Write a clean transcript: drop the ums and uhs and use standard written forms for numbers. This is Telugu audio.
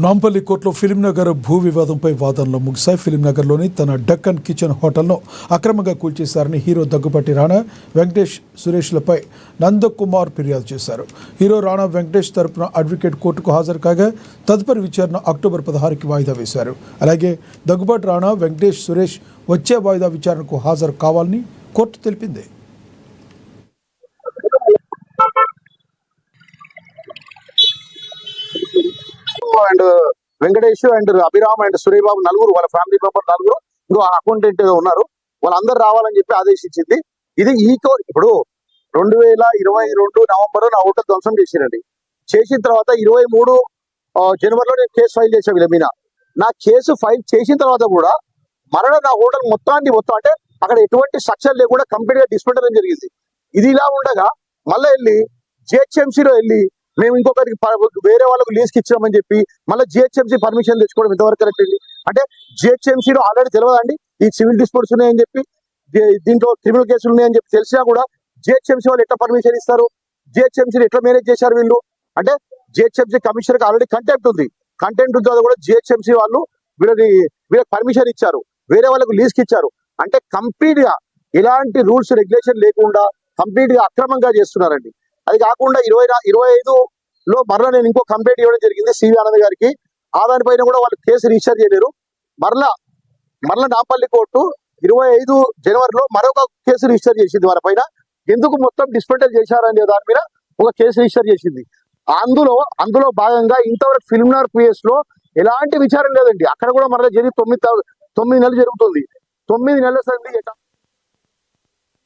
నాంపల్లి కోర్టులో ఫిలింనగర్ భూ వివాదంపై వాదనలు ముగిశాయి. ఫిలింనగర్లోని తన డక్కన్ కిచెన్ హోటల్ను అక్రమంగా కూల్చేశారని హీరో దగ్గుబాటి రాణా, వెంకటేష్, సురేష్లపై నందకుమార్ ఫిర్యాదు చేశారు. హీరో రాణా, వెంకటేష్ తరపున అడ్వకేట్ కోర్టుకు హాజరు కాగా తదుపరి విచారణ అక్టోబర్ 16కి వాయిదా వేశారు. అలాగే దగ్గుబాటి రాణా, వెంకటేష్, సురేష్ వచ్చే వాయిదా విచారణకు హాజరు కావాలని కోర్టు తెలిపింది. And Venkatesh and Abhiram and Suryababu నలుగురు, వాళ్ళ ఫ్యామిలీ మెంబర్ నలుగురు, ఇంకో అకౌంటెంట్ ఉన్నారు, వాళ్ళందరూ రావాలని చెప్పి ఆదేశించింది. ఇది ఇప్పుడు 2022 నవంబర్ నా హోటల్ ధ్వంసం చేసిరండి. చేసిన తర్వాత 23 జనవరిలో నేను కేసు ఫైల్ చేశాను వీళ్ళ మీద. నా కేసు ఫైల్ చేసిన తర్వాత కూడా మరణ నా హోటల్ మొత్తం అంటే అక్కడ ఎటువంటి స్ట్రక్చర్ లేకుండా కంప్లీట్ గా డిస్మెంటల్ జరిగింది. ఇది ఇలా ఉండగా మళ్ళీ వెళ్ళి జిహెచ్ఎంసీలో వెళ్ళి మేము ఇంకొకరికి వేరే వాళ్ళకు లీజ్కి ఇచ్చామని చెప్పి మళ్ళీ జిహెచ్ఎంసీ పర్మిషన్ తెచ్చుకోవడం ఎంతవరకు కరెక్ట్ అండి? అంటే జిహెచ్ఎంసీలో ఆల్రెడీ తెలియదండి ఈ సివిల్ డిస్ప్యూట్స్ ఉన్నాయని చెప్పి, దీంట్లో క్రిమినల్ కేసులు ఉన్నాయని చెప్పి తెలిసినా కూడా జిహెచ్ఎంసీ వాళ్ళు ఎట్లా పర్మిషన్ ఇస్తారు? జిహెచ్ఎంసీని ఎట్లా మేనేజ్ చేశారు వీళ్ళు? అంటే జిహెచ్ఎంసీ కమిషనర్కి ఆల్రెడీ కంటెంప్ట్ ఉంది అది కూడా జిహెచ్ఎంసీ వాళ్ళు వీళ్ళకి పర్మిషన్ ఇచ్చారు, వేరే వాళ్ళకు లీజ్కి ఇచ్చారు. అంటే కంప్లీట్ గా ఎలాంటి రూల్స్ రెగ్యులేషన్ లేకుండా కంప్లీట్ గా అక్రమంగా చేస్తున్నారండి. అది కాకుండా 25లో మరలా నేను ఇంకో కంప్లైంట్ ఇవ్వడం జరిగింది సివి ఆనంద్ గారికి. ఆ దానిపైన కూడా వాళ్ళు కేసు రిజిస్టర్ చేయలేరు. మరలా నాంపల్లి కోర్టు 25 జనవరిలో మరొక కేసు రిజిస్టర్ చేసింది వాళ్ళపైన. ఎందుకు మొత్తం డిస్మెంటల్ చేశారనే దాని మీద ఒక కేసు రిజిస్టర్ చేసింది. అందులో భాగంగా ఇంతవరకు ఫిల్మ్నగర్ పిఎస్ లో ఎలాంటి విచారణ లేదండి. అక్కడ కూడా మరలా జరిగి 9 నెలలు జరుగుతుంది. 9 నెలల సంది